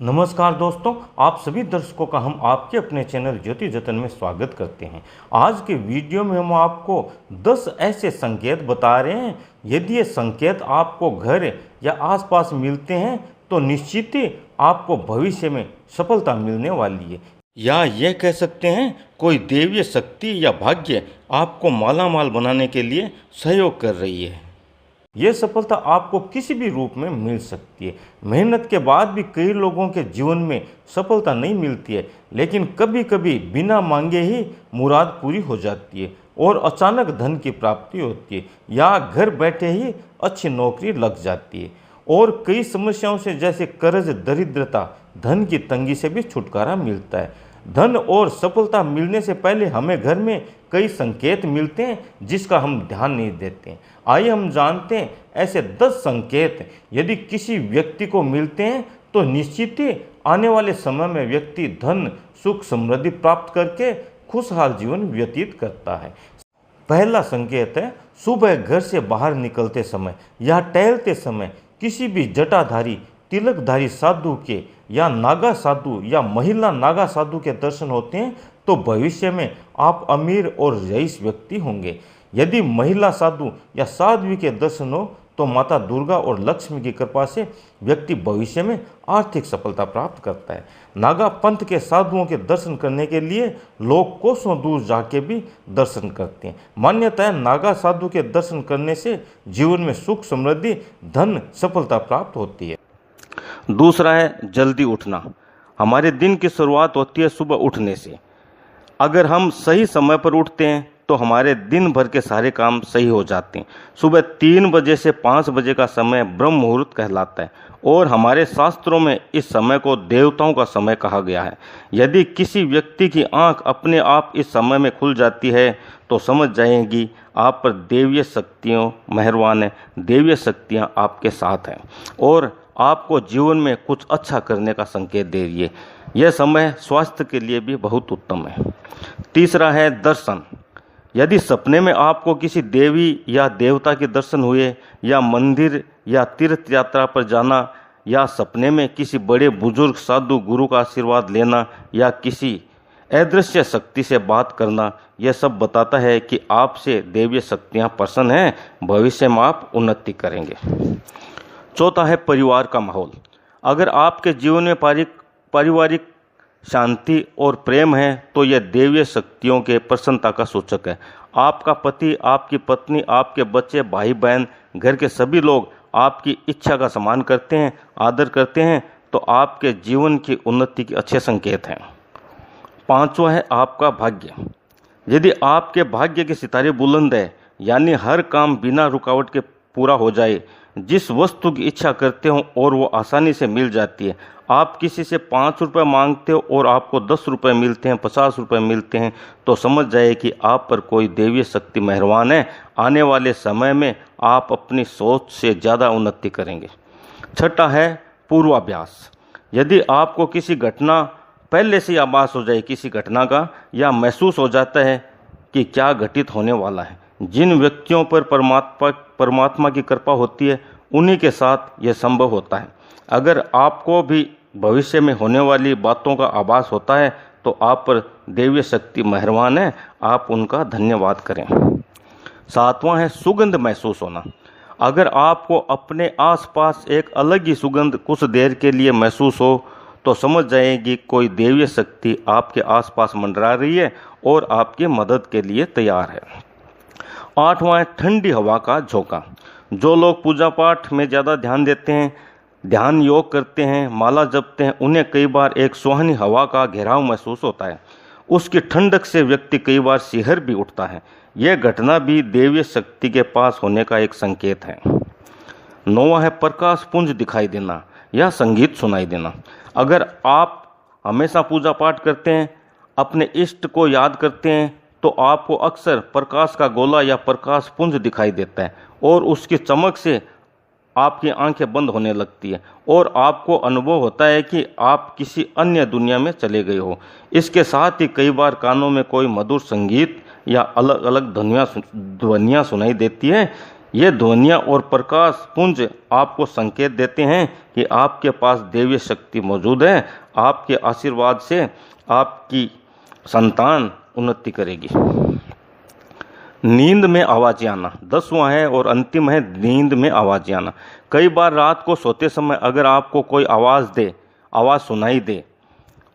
नमस्कार दोस्तों, आप सभी दर्शकों का हम आपके अपने चैनल ज्योति जतन में स्वागत करते हैं। आज के वीडियो में हम आपको 10 ऐसे संकेत बता रहे हैं। यदि ये संकेत आपको घर या आसपास मिलते हैं तो निश्चित ही आपको भविष्य में सफलता मिलने वाली है, या यह कह सकते हैं कोई दैवीय शक्ति या भाग्य आपको मालामाल बनाने के लिए सहयोग कर रही है। ये सफलता आपको किसी भी रूप में मिल सकती है। मेहनत के बाद भी कई लोगों के जीवन में सफलता नहीं मिलती है, लेकिन कभी कभी बिना मांगे ही मुराद पूरी हो जाती है और अचानक धन की प्राप्ति होती है, या घर बैठे ही अच्छी नौकरी लग जाती है। और कई समस्याओं से जैसे कर्ज, दरिद्रता, धन की तंगी से भी छुटकारा मिलता है। धन और सफलता मिलने से पहले हमें घर में कई संकेत मिलते हैं जिसका हम ध्यान नहीं देते हैं। आइए हम जानते हैं ऐसे 10 संकेत यदि किसी व्यक्ति को मिलते हैं तो निश्चित ही आने वाले समय में व्यक्ति धन, सुख, समृद्धि प्राप्त करके खुशहाल जीवन व्यतीत करता है। पहला संकेत है सुबह घर से बाहर निकलते समय या टहलते समय किसी भी जटाधारी, तिलकधारी साधु के या नागा साधु या महिला नागा साधु के दर्शन होते हैं तो भविष्य में आप अमीर और रईस व्यक्ति होंगे। यदि महिला साधु या साध्वी के दर्शन हो तो माता दुर्गा और लक्ष्मी की कृपा से व्यक्ति भविष्य में आर्थिक सफलता प्राप्त करता है। नागा पंथ के साधुओं के दर्शन करने के लिए लोग कोसों दूर जाके भी दर्शन करते हैं। मान्यता है नागा साधु के दर्शन करने से जीवन में सुख, समृद्धि, धन, सफलता प्राप्त होती है। दूसरा है जल्दी उठना। हमारे दिन की शुरुआत होती है सुबह उठने से। अगर हम सही समय पर उठते हैं तो हमारे दिन भर के सारे काम सही हो जाते हैं। सुबह 3 बजे से 5 बजे का समय ब्रह्म मुहूर्त कहलाता है और हमारे शास्त्रों में इस समय को देवताओं का समय कहा गया है। यदि किसी व्यक्ति की आंख अपने आप इस समय में खुल जाती है तो समझ जाएंगी आप पर दैवीय शक्तियों मेहरबान है, दैवीय शक्तियां आपके साथ हैं और आपको जीवन में कुछ अच्छा करने का संकेत दे रही है। यह समय स्वास्थ्य के लिए भी बहुत उत्तम है। तीसरा है दर्शन। यदि सपने में आपको किसी देवी या देवता के दर्शन हुए, या मंदिर या तीर्थ यात्रा पर जाना, या सपने में किसी बड़े बुजुर्ग साधु गुरु का आशीर्वाद लेना, या किसी अदृश्य शक्ति से बात करना, यह सब बताता है कि आपसे देवीय शक्तियाँ प्रसन्न हैं, भविष्य में आप उन्नति करेंगे। चौथा है परिवार का माहौल। अगर आपके जीवन में पारिवारिक शांति और प्रेम है तो यह दैवीय शक्तियों के प्रसन्नता का सूचक है। आपका पति, आपकी पत्नी, आपके बच्चे, भाई बहन, घर के सभी लोग आपकी इच्छा का सम्मान करते हैं, आदर करते हैं तो आपके जीवन की उन्नति के अच्छे संकेत हैं। पांचवा है आपका भाग्य। यदि आपके भाग्य के सितारे बुलंद है, यानी हर काम बिना रुकावट के पूरा हो जाए, जिस वस्तु की इच्छा करते हो और वो आसानी से मिल जाती है, आप किसी से 5 रुपये मांगते हो और आपको 10 रुपये मिलते हैं, 50 रुपये मिलते हैं, तो समझ जाए कि आप पर कोई दैवीय शक्ति मेहरबान है। आने वाले समय में आप अपनी सोच से ज़्यादा उन्नति करेंगे। छठा है पूर्वाभ्यास। यदि आपको किसी घटना पहले से आभास हो जाए किसी घटना का, या महसूस हो जाता है कि क्या घटित होने वाला है, जिन व्यक्तियों पर परमात्मा की कृपा होती है उन्हीं के साथ यह संभव होता है। अगर आपको भी भविष्य में होने वाली बातों का आभास होता है तो आप पर दैवीय शक्ति मेहरबान है, आप उनका धन्यवाद करें। सातवां है सुगंध महसूस होना। अगर आपको अपने आसपास एक अलग ही सुगंध कुछ देर के लिए महसूस हो तो समझ जाएगी कोई दैवीय शक्ति आपके आसपास मंडरा रही है और आपकी मदद के लिए तैयार है। आठवां है ठंडी हवा का झोंका। जो लोग पूजा पाठ में ज़्यादा ध्यान देते हैं, ध्यान योग करते हैं, माला जपते हैं, उन्हें कई बार एक सुहानी हवा का घेराव महसूस होता है। उसकी ठंडक से व्यक्ति कई बार शिहर भी उठता है। यह घटना भी दैवीय शक्ति के पास होने का एक संकेत है। नौवां है प्रकाश पुंज दिखाई देना या संगीत सुनाई देना। अगर आप हमेशा पूजा पाठ करते हैं, अपने इष्ट को याद करते हैं, तो आपको अक्सर प्रकाश का गोला या प्रकाश पुंज दिखाई देता है और उसकी चमक से आपकी आंखें बंद होने लगती है और आपको अनुभव होता है कि आप किसी अन्य दुनिया में चले गए हो। इसके साथ ही कई बार कानों में कोई मधुर संगीत या अलग अलग ध्वनियाँ सुनाई देती है। ये ध्वनियाँ और प्रकाश पुंज आपको संकेत देते हैं कि आपके पास दैवीय शक्ति मौजूद है। आपके आशीर्वाद से आपकी संतान उन्नति करेगी। नींद में आवाज़ें आना 10वां है और अंतिम है नींद में आवाज़ें आना। कई बार रात को सोते समय अगर आपको कोई आवाज़ सुनाई दे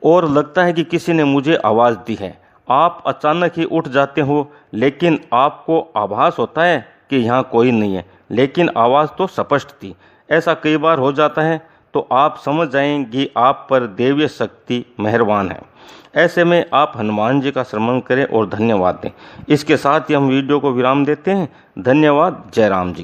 और लगता है कि किसी ने मुझे आवाज़ दी है, आप अचानक ही उठ जाते हो, लेकिन आपको आभास होता है कि यहाँ कोई नहीं है, लेकिन आवाज़ तो स्पष्ट थी। ऐसा कई बार हो जाता है तो आप समझ जाएंगे आप पर दैवीय शक्ति मेहरबान है। ऐसे में आप हनुमान जी का स्मरण करें और धन्यवाद दें। इसके साथ ही हम वीडियो को विराम देते हैं। धन्यवाद। जय राम जी।